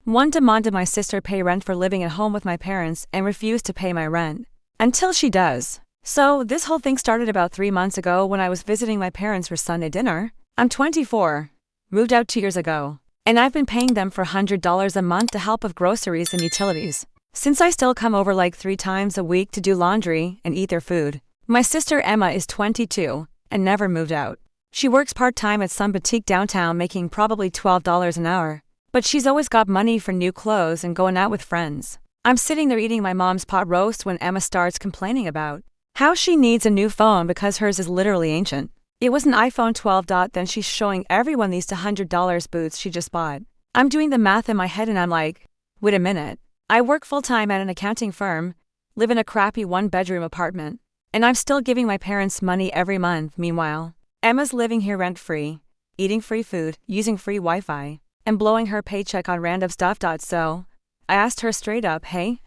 One demanded my sister pay rent for living at home with my parents and refused to pay my rent. Until she does. So, this whole thing started about 3 months ago when I was visiting my parents for Sunday dinner. I'm 24. Moved out 2 years ago. And I've been paying them for $100 a month to help with groceries and utilities. Since I still come over like 3 times a week to do laundry and eat their food. My sister Emma is 22 and never moved out. She works part-time at some boutique downtown making probably $12 an hour. But she's always got money for new clothes and going out with friends. I'm sitting there eating my mom's pot roast when Emma starts complaining about how she needs a new phone because hers is literally ancient. It was an iPhone 12. Then she's showing everyone these $100 boots she just bought. I'm doing the math in my head and I'm like, wait a minute. I work full-time at an accounting firm, live in a crappy 1-bedroom apartment, and I'm still giving my parents money every month. Meanwhile, Emma's living here rent-free, eating free food, using free Wi-Fi, and blowing her paycheck on random stuff. So, I asked her straight up, hey,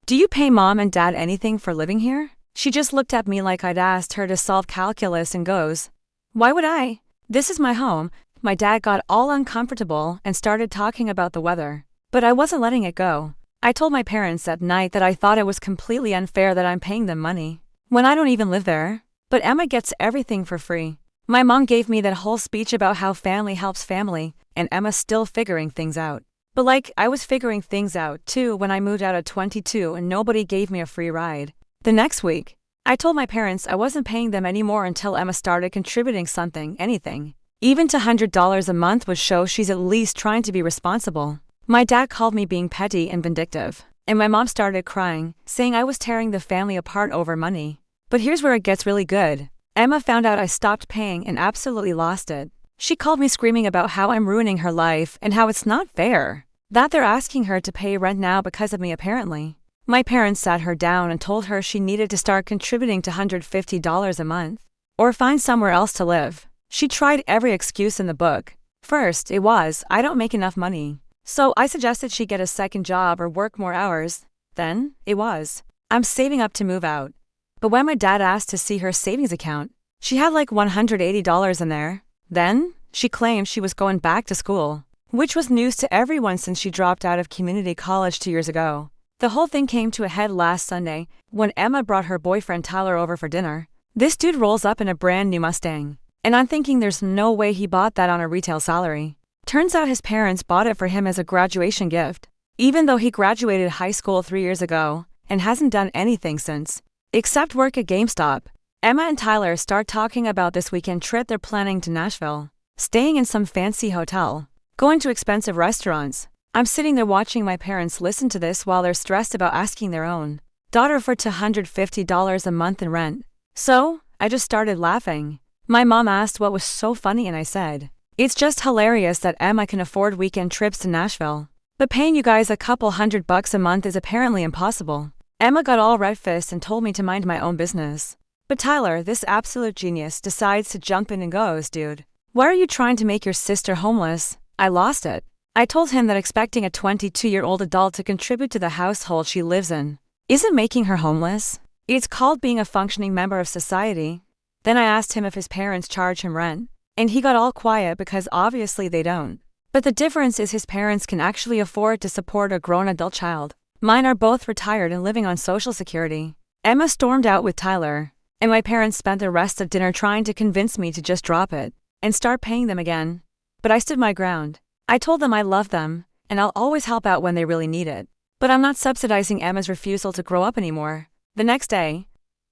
do you pay mom and dad anything for living here? She just looked at me like I'd asked her to solve calculus and goes, why would I? This is my home. My dad got all uncomfortable and started talking about the weather. But I wasn't letting it go. I told my parents that night that I thought it was completely unfair that I'm paying them money when I don't even live there. But Emma gets everything for free. My mom gave me that whole speech about how family helps family, and Emma's still figuring things out. But like, I was figuring things out too when I moved out at 22 and nobody gave me a free ride. The next week, I told my parents I wasn't paying them anymore until Emma started contributing something, anything. Even to $100 a month would show she's at least trying to be responsible. My dad called me being petty and vindictive, and my mom started crying, saying I was tearing the family apart over money. But here's where it gets really good. Emma found out I stopped paying and absolutely lost it. She called me screaming about how I'm ruining her life and how it's not fair that they're asking her to pay rent now because of me apparently. My parents sat her down and told her she needed to start contributing to $150 a month or find somewhere else to live. She tried every excuse in the book. First, it was, I don't make enough money. So I suggested she get a second job or work more hours. Then, it was, I'm saving up to move out. But when my dad asked to see her savings account, she had like $180 in there. Then, she claimed she was going back to school, which was news to everyone since she dropped out of community college 2 years ago. The whole thing came to a head last Sunday when Emma brought her boyfriend Tyler over for dinner. This dude rolls up in a brand new Mustang, and I'm thinking there's no way he bought that on a retail salary. Turns out his parents bought it for him as a graduation gift, even though he graduated high school 3 years ago and hasn't done anything since, except work at GameStop. Emma and Tyler start talking about this weekend trip they're planning to Nashville, staying in some fancy hotel, going to expensive restaurants. I'm sitting there watching my parents listen to this while they're stressed about asking their own daughter for $250 a month in rent. So, I just started laughing. My mom asked what was so funny and I said, it's just hilarious that Emma can afford weekend trips to Nashville, but paying you guys a couple $100 a month is apparently impossible. Emma got all red-faced and told me to mind my own business. But Tyler, this absolute genius, decides to jump in and goes, dude, why are you trying to make your sister homeless? I lost it. I told him that expecting a 22-year-old adult to contribute to the household she lives in isn't making her homeless. It's called being a functioning member of society. Then I asked him if his parents charge him rent, and he got all quiet because obviously they don't. But the difference is his parents can actually afford to support a grown adult child. Mine are both retired and living on Social Security. Emma stormed out with Tyler, and my parents spent the rest of dinner trying to convince me to just drop it and start paying them again. But I stood my ground. I told them I love them, and I'll always help out when they really need it. But I'm not subsidizing Emma's refusal to grow up anymore. The next day,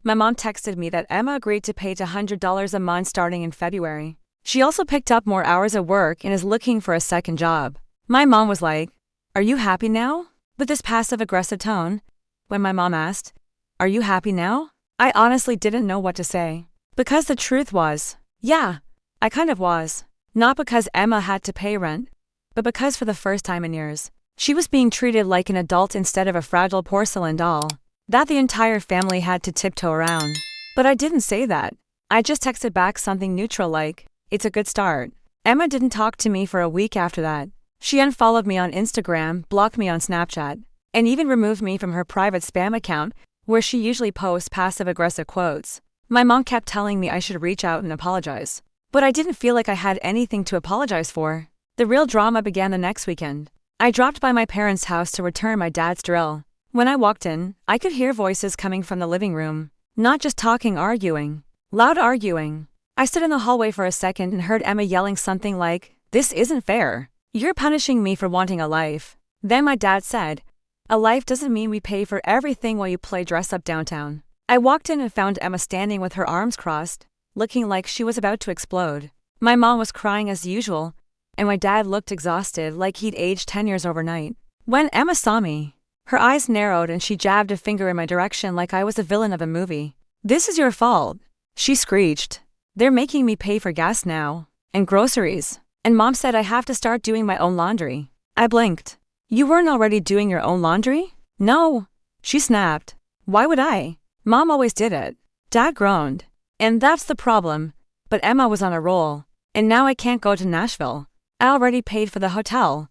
my mom texted me that Emma agreed to pay $100 a month starting in February. She also picked up more hours at work and is looking for a second job. My mom was like, are you happy now? With this passive-aggressive tone. When my mom asked, are you happy now? I honestly didn't know what to say. Because the truth was, yeah, I kind of was. Not because Emma had to pay rent, but because for the first time in years, she was being treated like an adult instead of a fragile porcelain doll that the entire family had to tiptoe around. But I didn't say that. I just texted back something neutral like, it's a good start. Emma didn't talk to me for a week after that. She unfollowed me on Instagram, blocked me on Snapchat, and even removed me from her private spam account where she usually posts passive-aggressive quotes. My mom kept telling me I should reach out and apologize, but I didn't feel like I had anything to apologize for. The real drama began the next weekend. I dropped by my parents' house to return my dad's drill. When I walked in, I could hear voices coming from the living room. Not just talking, arguing. Loud arguing. I stood in the hallway for a second and heard Emma yelling something like, "This isn't fair. You're punishing me for wanting a life." Then my dad said, "A life doesn't mean we pay for everything while you play dress up downtown." I walked in and found Emma standing with her arms crossed, looking like she was about to explode. My mom was crying as usual, and my dad looked exhausted, like he'd aged 10 years overnight. When Emma saw me, her eyes narrowed and she jabbed a finger in my direction like I was a villain of a movie. "This is your fault," she screeched. "They're making me pay for gas now, and groceries. And Mom said I have to start doing my own laundry." I blinked. "You weren't already doing your own laundry?" "No," she snapped. "Why would I? Mom always did it." Dad groaned. "And that's the problem." But Emma was on a roll. "And now I can't go to Nashville. I already paid for the hotel.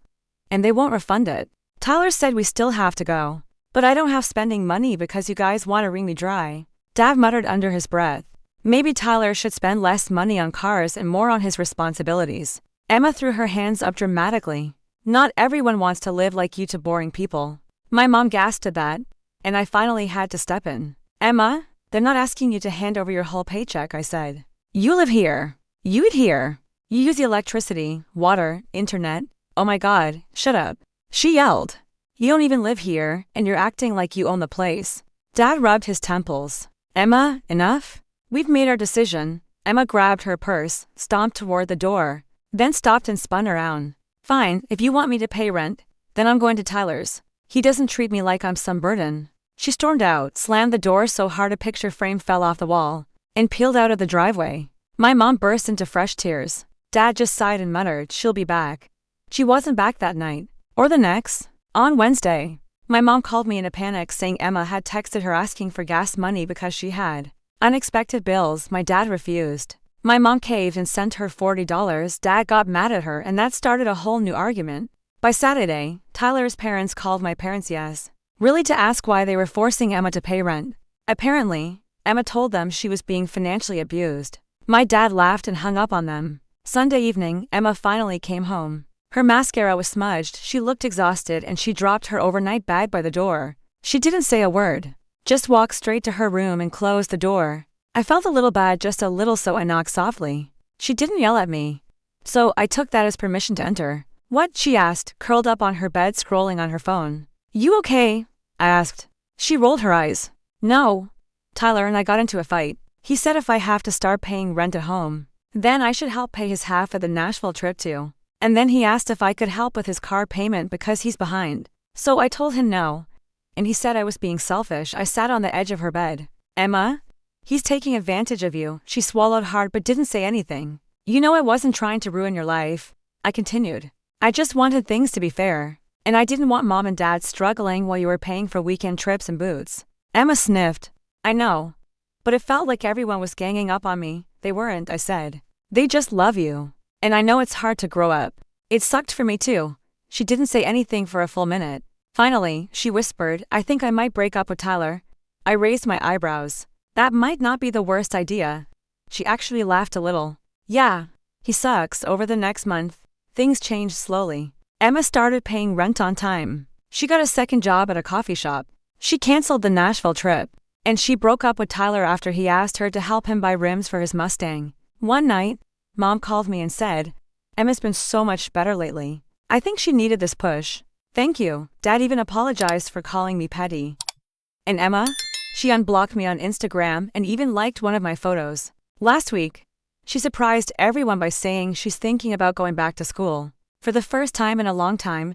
And they won't refund it. Tyler said we still have to go. But I don't have spending money because you guys want to wring me dry." Dad muttered under his breath. Maybe Tyler should spend less money on cars and more on his responsibilities. Emma threw her hands up dramatically. "Not everyone wants to live like you to boring people." My mom gasped at that, and I finally had to step in. "Emma, they're not asking you to hand over your whole paycheck," I said. "You live here. You eat here. You use the electricity, water, internet. Oh my God, shut up," she yelled. "You don't even live here, and you're acting like you own the place." Dad rubbed his temples. "Emma, enough? We've made our decision." Emma grabbed her purse, stomped toward the door, then stopped and spun around. "Fine, if you want me to pay rent, then I'm going to Tyler's. He doesn't treat me like I'm some burden." She stormed out, slammed the door so hard a picture frame fell off the wall, and peeled out of the driveway. My mom burst into fresh tears. Dad just sighed and muttered, "She'll be back." She wasn't back that night, or the next. On Wednesday, my mom called me in a panic saying Emma had texted her asking for gas money because she had unexpected bills. My dad refused. My mom caved and sent her $40. Dad got mad at her and that started a whole new argument. By Saturday, Tyler's parents called my parents, yes, really to ask why they were forcing Emma to pay rent. Apparently, Emma told them she was being financially abused. My dad laughed and hung up on them. Sunday evening, Emma finally came home. Her mascara was smudged, she looked exhausted, and she dropped her overnight bag by the door. She didn't say a word, just walked straight to her room and closed the door. I felt a little bad, just a little, so I knocked softly. She didn't yell at me, so I took that as permission to enter. "What?" she asked, curled up on her bed scrolling on her phone. "You okay?" I asked. She rolled her eyes. "No. Tyler and I got into a fight. He said if I have to start paying rent at home, then I should help pay his half of the Nashville trip too. And then he asked if I could help with his car payment because he's behind. So I told him no. And he said I was being selfish." I sat on the edge of her bed. "Emma, he's taking advantage of you." She swallowed hard but didn't say anything. "You know I wasn't trying to ruin your life," I continued. "I just wanted things to be fair. And I didn't want Mom and Dad struggling while you were paying for weekend trips and boots." Emma sniffed. "I know. But it felt like everyone was ganging up on me." "They weren't," I said. "They just love you. And I know it's hard to grow up. It sucked for me too." She didn't say anything for a full minute. Finally, she whispered, "I think I might break up with Tyler." I raised my eyebrows. "That might not be the worst idea." She actually laughed a little. "Yeah, he sucks." Over the next month, things changed slowly. Emma started paying rent on time. She got a second job at a coffee shop. She canceled the Nashville trip. And she broke up with Tyler after he asked her to help him buy rims for his Mustang. One night, Mom called me and said, "Emma's been so much better lately. I think she needed this push." "Thank you." Dad even apologized for calling me petty. And Emma? She unblocked me on Instagram and even liked one of my photos. Last week, she surprised everyone by saying she's thinking about going back to school. For the first time in a long time,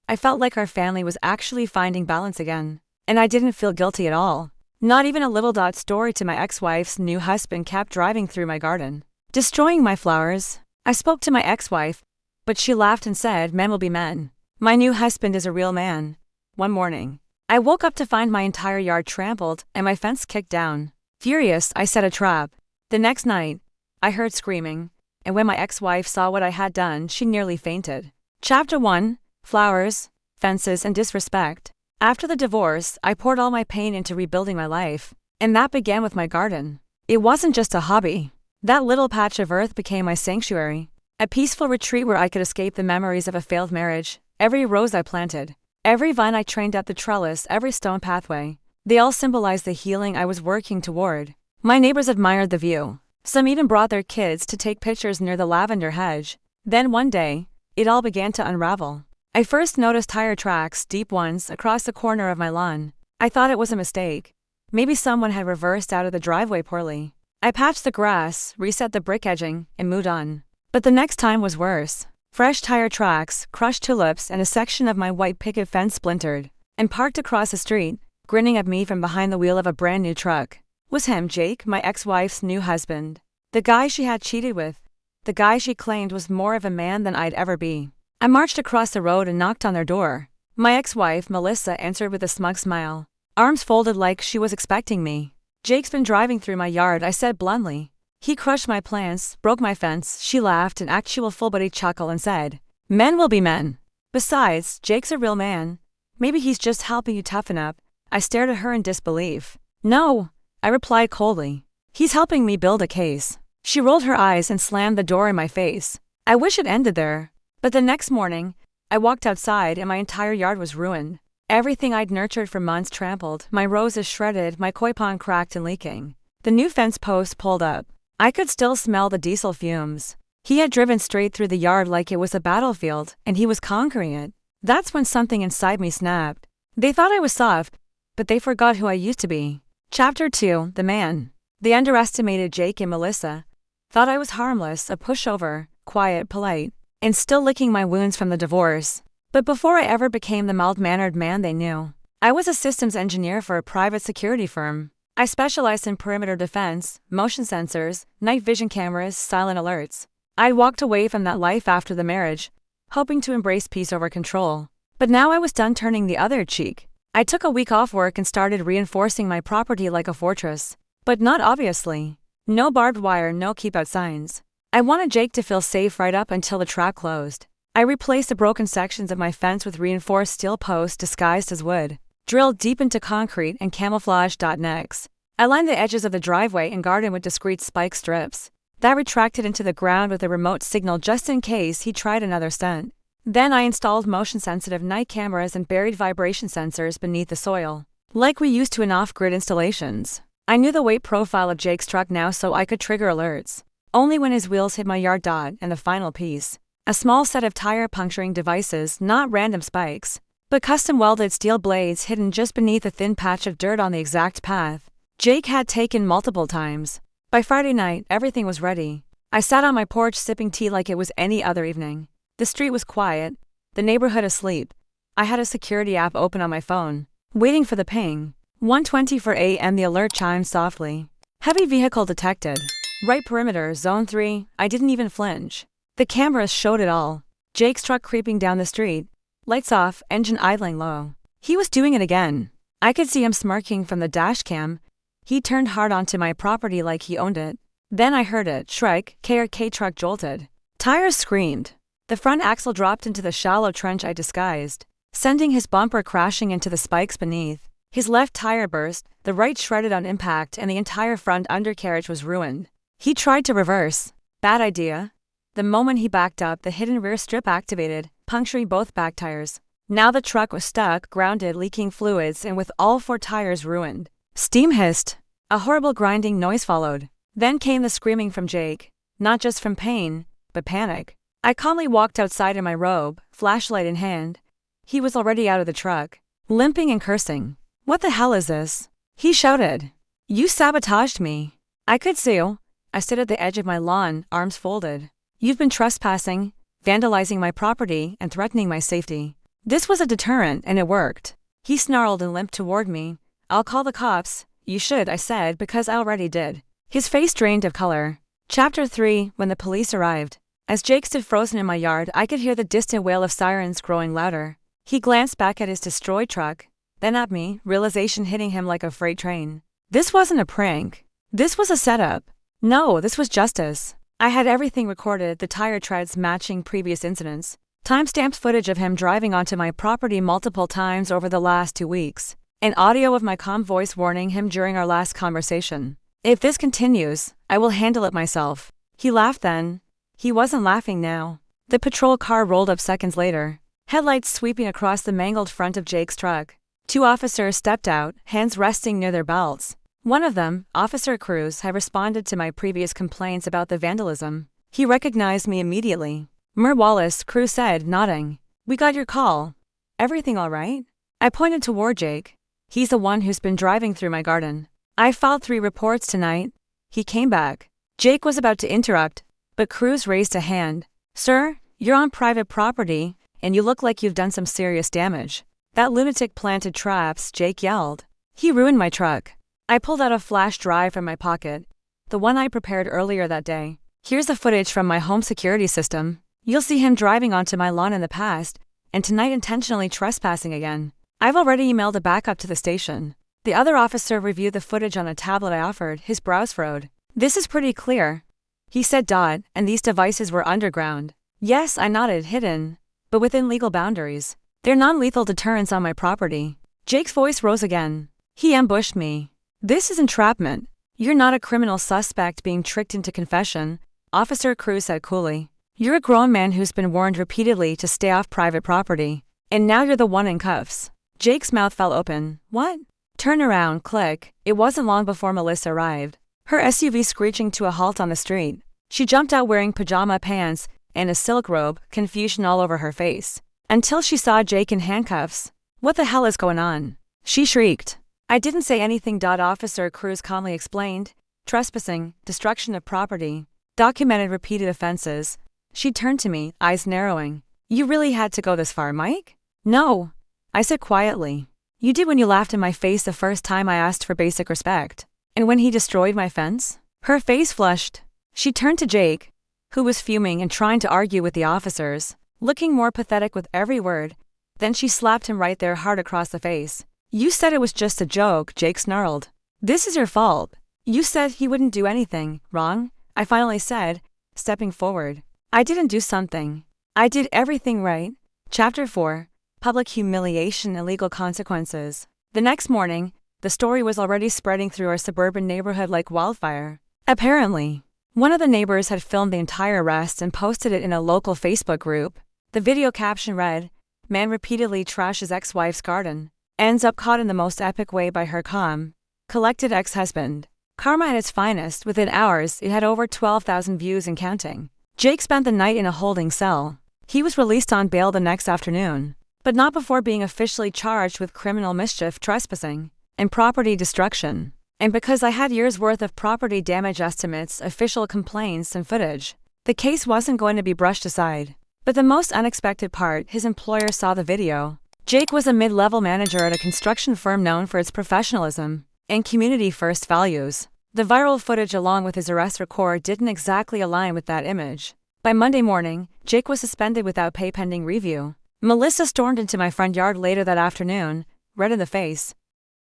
I felt like our family was actually finding balance again. And I didn't feel guilty at all. Not even a little. Story to my ex-wife's new husband kept driving through my garden, destroying my flowers. I spoke to my ex-wife, but she laughed and said, "Men will be men." My new husband is a real man. One morning, I woke up to find my entire yard trampled and my fence kicked down. Furious, I set a trap. The next night, I heard screaming, and when my ex-wife saw what I had done, she nearly fainted. Chapter 1: Flowers, Fences, and Disrespect. After the divorce, I poured all my pain into rebuilding my life, and that began with my garden. It wasn't just a hobby. That little patch of earth became my sanctuary, a peaceful retreat where I could escape the memories of a failed marriage, every rose I planted, every vine I trained up the trellis, every stone pathway. They all symbolized the healing I was working toward. My neighbors admired the view. Some even brought their kids to take pictures near the lavender hedge. Then one day, it all began to unravel. I first noticed tire tracks, deep ones, across the corner of my lawn. I thought it was a mistake. Maybe someone had reversed out of the driveway poorly. I patched the grass, reset the brick edging, and moved on. But the next time was worse. Fresh tire tracks, crushed tulips, and a section of my white picket fence splintered. And parked across the street, grinning at me from behind the wheel of a brand new truck, was him, Jake, my ex-wife's new husband. The guy she had cheated with. The guy she claimed was more of a man than I'd ever be. I marched across the road and knocked on their door. My ex-wife, Melissa, answered with a smug smile, arms folded like she was expecting me. "Jake's been driving through my yard," I said bluntly. "He crushed my plants, broke my fence." She laughed an actual full-body chuckle and said, "Men will be men. Besides, Jake's a real man. Maybe he's just helping you toughen up." I stared at her in disbelief. "No," I replied coldly. "He's helping me build a case." She rolled her eyes and slammed the door in my face. I wish it ended there. But the next morning, I walked outside and my entire yard was ruined. Everything I'd nurtured for months trampled, my roses shredded, my koi pond cracked and leaking. The new fence post pulled up. I could still smell the diesel fumes. He had driven straight through the yard like it was a battlefield, and he was conquering it. That's when something inside me snapped. They thought I was soft, but they forgot who I used to be. Chapter 2, The Man. They underestimated Jake and Melissa. Thought I was harmless, a pushover, quiet, polite, and still licking my wounds from the divorce. But before I ever became the mild-mannered man they knew, I was a systems engineer for a private security firm. I specialized in perimeter defense, motion sensors, night vision cameras, silent alerts. I'd walked away from that life after the marriage, hoping to embrace peace over control. But now I was done turning the other cheek. I took a week off work and started reinforcing my property like a fortress. But not obviously. No barbed wire, no keep-out signs. I wanted Jake to feel safe right up until the trap closed. I replaced the broken sections of my fence with reinforced steel posts disguised as wood, drilled deep into concrete and camouflaged necks. I lined the edges of the driveway and garden with discreet spike strips that retracted into the ground with a remote signal just in case he tried another stunt. Then I installed motion-sensitive night cameras and buried vibration sensors beneath the soil, like we used to in off-grid installations. I knew the weight profile of Jake's truck now, so I could trigger alerts only when his wheels hit my yard. And the final piece, a small set of tire puncturing devices, not random spikes, but custom-welded steel blades hidden just beneath a thin patch of dirt on the exact path Jake had taken multiple times. By Friday night, everything was ready. I sat on my porch sipping tea like it was any other evening. The street was quiet, the neighborhood asleep. I had a security app open on my phone, waiting for the ping. 1:24 a.m. The alert chimed softly. Heavy vehicle detected. Right perimeter, zone 3. I didn't even flinch. The cameras showed it all. Jake's truck creeping down the street. Lights off, engine idling low. He was doing it again. I could see him smirking from the dash cam. He turned hard onto my property like he owned it. Then I heard it. Shrike, KRK truck jolted. Tires screamed. The front axle dropped into the shallow trench I disguised, sending his bumper crashing into the spikes beneath. His left tire burst, the right shredded on impact, and the entire front undercarriage was ruined. He tried to reverse. Bad idea. The moment he backed up, the hidden rear strip activated, puncturing both back tires. Now the truck was stuck, grounded, leaking fluids, and with all 4 tires ruined. Steam hissed. A horrible grinding noise followed. Then came the screaming from Jake. Not just from pain, but panic. I calmly walked outside in my robe, flashlight in hand. He was already out of the truck, limping and cursing. "What the hell is this?" he shouted. "You sabotaged me." I could see you. I stood at the edge of my lawn, arms folded. "You've been trespassing, vandalizing my property, and threatening my safety." This was a deterrent, and it worked. He snarled and limped toward me. "I'll call the cops." "You should," I said, because I already did. His face drained of color. Chapter 3, When the police arrived. As Jake stood frozen in my yard, I could hear the distant wail of sirens growing louder. He glanced back at his destroyed truck, then at me, realization hitting him like a freight train. This wasn't a prank. This was a setup. No, this was justice. I had everything recorded, the tire treads matching previous incidents, time-stamped footage of him driving onto my property multiple times over the last 2 weeks, and audio of my calm voice warning him during our last conversation. "If this continues, I will handle it myself." He laughed then. He wasn't laughing now. The patrol car rolled up seconds later. headlights sweeping across the mangled front of Jake's truck. Two officers stepped out, hands resting near their belts. One of them, Officer Cruz, had responded to my previous complaints about the vandalism. He recognized me immediately. "Mer Wallace," Cruz said, nodding. "We got your call. Everything all right?" I pointed toward Jake. "He's the one who's been driving through my garden. I filed 3 reports tonight." He came back. Jake was about to interrupt, but Cruz raised a hand. "Sir, you're on private property, and you look like you've done some serious damage." "That lunatic planted traps," Jake yelled. "He ruined my truck." I pulled out a flash drive from my pocket, the one I prepared earlier that day. "Here's the footage from my home security system. You'll see him driving onto my lawn in the past, and tonight intentionally trespassing again. I've already emailed a backup to the station." The other officer reviewed the footage on a tablet I offered, his brows furrowed. "This is pretty clear," he said. "And these devices were underground." "Yes," I nodded, "hidden, but within legal boundaries. They're non-lethal deterrents on my property." Jake's voice rose again. "He ambushed me. This is entrapment. You're not a criminal suspect being tricked into confession," Officer Cruz said coolly. "You're a grown man who's been warned repeatedly to stay off private property. And now you're the one in cuffs." Jake's mouth fell open. "What?" "Turn around, click." It wasn't long before Melissa arrived, her SUV screeching to a halt on the street. She jumped out wearing pajama pants and a silk robe, confusion all over her face. Until she saw Jake in handcuffs. "What the hell is going on?" she shrieked. "I didn't say anything." Officer Cruz calmly explained. "Trespassing, destruction of property, documented repeated offenses." She turned to me, eyes narrowing. "You really had to go this far, Mike?" "No," I said quietly. "You did when you laughed in my face the first time I asked for basic respect. And when he destroyed my fence?" Her face flushed. She turned to Jake, who was fuming and trying to argue with the officers, looking more pathetic with every word. Then she slapped him right there hard across the face. "You said it was just a joke," Jake snarled. "This is your fault. You said he wouldn't do anything wrong," I finally said, stepping forward. "I didn't do something. I did everything right." Chapter 4. Public humiliation and legal consequences. The next morning, the story was already spreading through our suburban neighborhood like wildfire. Apparently, one of the neighbors had filmed the entire arrest and posted it in a local Facebook group. The video caption read, "Man repeatedly trashes ex-wife's garden. Ends up caught in the most epic way by her calm, collected ex-husband." Karma at its finest. Within hours, it had over 12,000 views and counting. Jake spent the night in a holding cell. He was released on bail the next afternoon, but not before being officially charged with criminal mischief, trespassing, and property destruction. And because I had years' worth of property damage estimates, official complaints, and footage, the case wasn't going to be brushed aside. But the most unexpected part, his employer saw the video. Jake was a mid-level manager at a construction firm known for its professionalism and community-first values. The viral footage along with his arrest record didn't exactly align with that image. By Monday morning, Jake was suspended without pay pending review. Melissa stormed into my front yard later that afternoon, red in the face.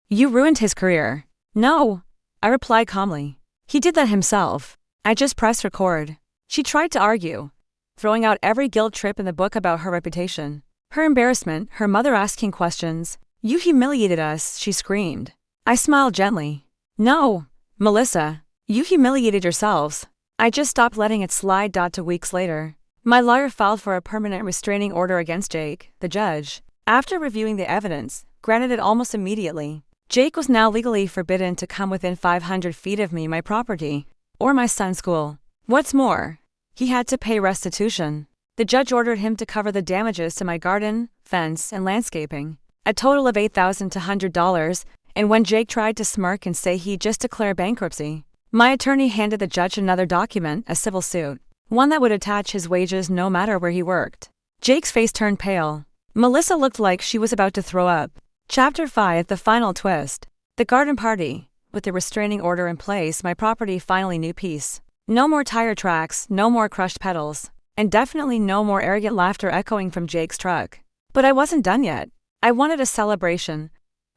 "You ruined his career." "No," I replied calmly. "He did that himself. I just pressed record." She tried to argue, throwing out every guilt trip in the book about her reputation. Her embarrassment, her mother asking questions. "You humiliated us," she screamed. I smiled gently. "No, Melissa, you humiliated yourselves. I just stopped letting it slide." 2 weeks later, my lawyer filed for a permanent restraining order against Jake. The judge, after reviewing the evidence, granted it almost immediately. Jake was now legally forbidden to come within 500 feet of me, my property, or my son's school. What's more, he had to pay restitution. The judge ordered him to cover the damages to my garden, fence, and landscaping, a total of $8,200, and when Jake tried to smirk and say he'd just declare bankruptcy, my attorney handed the judge another document, a civil suit, one that would attach his wages no matter where he worked. Jake's face turned pale. Melissa looked like she was about to throw up. Chapter 5. The final twist. The garden party. With the restraining order in place, my property finally knew peace. No more tire tracks, no more crushed petals, and definitely no more arrogant laughter echoing from Jake's truck. But I wasn't done yet. I wanted a celebration,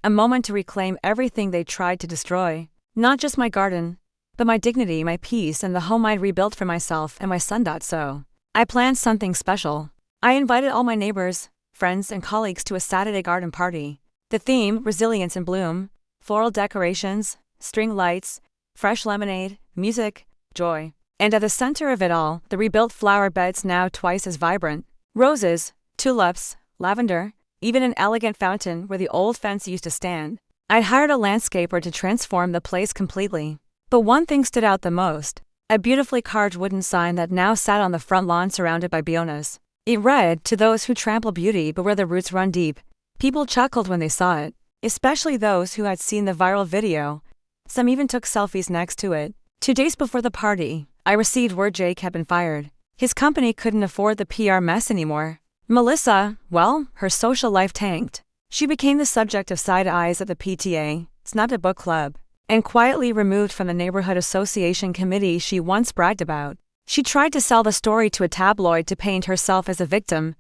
a moment to reclaim everything they tried to destroy. Not just my garden, but my dignity, my peace, and the home I'd rebuilt for myself and my son. So, I planned something special. I invited all my neighbors, friends, and colleagues to a Saturday garden party. The theme, resilience in bloom, floral decorations, string lights, fresh lemonade, music, joy. And at the center of it all, the rebuilt flower beds now twice as vibrant. Roses, tulips, lavender, even an elegant fountain where the old fence used to stand. I'd hired a landscaper to transform the place completely. But one thing stood out the most: a beautifully carved wooden sign that now sat on the front lawn surrounded by begonias. It read, "To those who trample beauty but where the roots run deep." People chuckled when they saw it, especially those who had seen the viral video. Some even took selfies next to it. 2 days before the party, I received word Jake had been fired. His company couldn't afford the PR mess anymore. Melissa, well, her social life tanked. She became the subject of side eyes at the PTA, snubbed at book club, and quietly removed from the neighborhood association committee she once bragged about. She tried to sell the story to a tabloid to paint herself as a victim,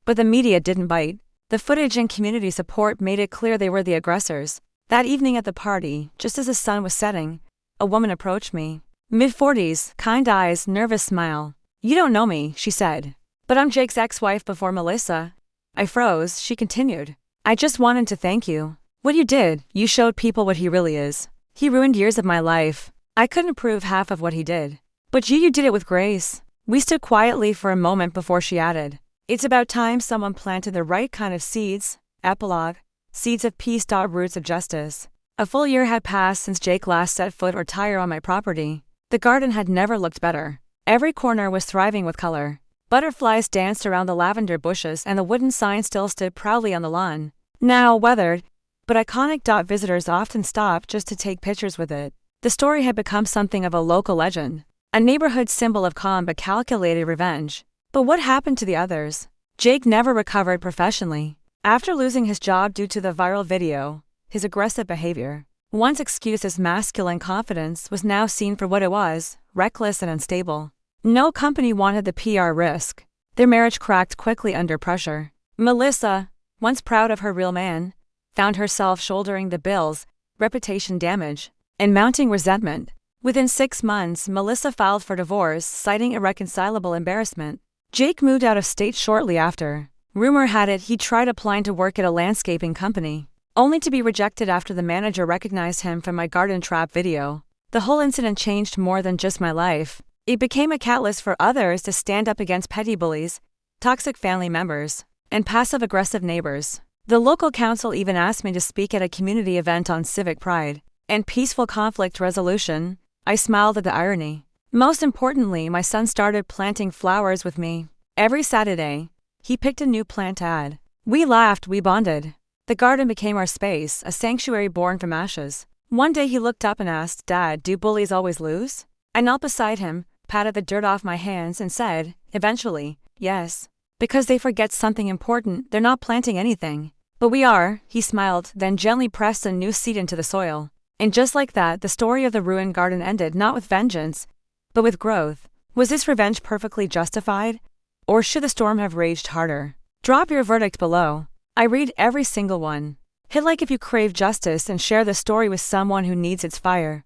but the media didn't bite. The footage and community support made it clear they were the aggressors. That evening at the party, just as the sun was setting, a woman approached me. Mid-40s, kind eyes, nervous smile. "You don't know me," she said. "But I'm Jake's ex-wife before Melissa." I froze. She continued. "I just wanted to thank you. What you did, you showed people what he really is. He ruined years of my life. I couldn't prove half of what he did. But you did it with grace." We stood quietly for a moment before she added, "It's about time someone planted the right kind of seeds." Epilogue. Seeds of peace. Roots of justice. A full year had passed since Jake last set foot or tire on my property. The garden had never looked better. Every corner was thriving with color. Butterflies danced around the lavender bushes and the wooden sign still stood proudly on the lawn. Now weathered, but iconic. Visitors often stopped just to take pictures with it. The story had become something of a local legend, a neighborhood symbol of calm but calculated revenge. But what happened to the others? Jake never recovered professionally. After losing his job due to the viral video, his aggressive behavior, once excused as masculine confidence, was now seen for what it was: reckless and unstable. No company wanted the PR risk. Their marriage cracked quickly under pressure. Melissa, once proud of her real man, found herself shouldering the bills, reputation damage, and mounting resentment. Within 6 months, Melissa filed for divorce, citing irreconcilable embarrassment. Jake moved out of state shortly after. Rumor had it he tried applying to work at a landscaping company, only to be rejected after the manager recognized him from my garden trap video. The whole incident changed more than just my life. It became a catalyst for others to stand up against petty bullies, toxic family members, and passive-aggressive neighbors. The local council even asked me to speak at a community event on civic pride and peaceful conflict resolution. I smiled at the irony. Most importantly, my son started planting flowers with me. Every Saturday, he picked a new plant to add. We laughed, we bonded. The garden became our space, a sanctuary born from ashes. One day he looked up and asked, "Dad, do bullies always lose?" I knelt beside him, patted the dirt off my hands, and said, "Eventually, yes. Because they forget something important, they're not planting anything." "But we are," he smiled, then gently pressed a new seed into the soil. And just like that, the story of the ruined garden ended, not with vengeance, but with growth. Was this revenge perfectly justified? Or should the storm have raged harder? Drop your verdict below. I read every single one. Hit like if you crave justice and share the story with someone who needs its fire.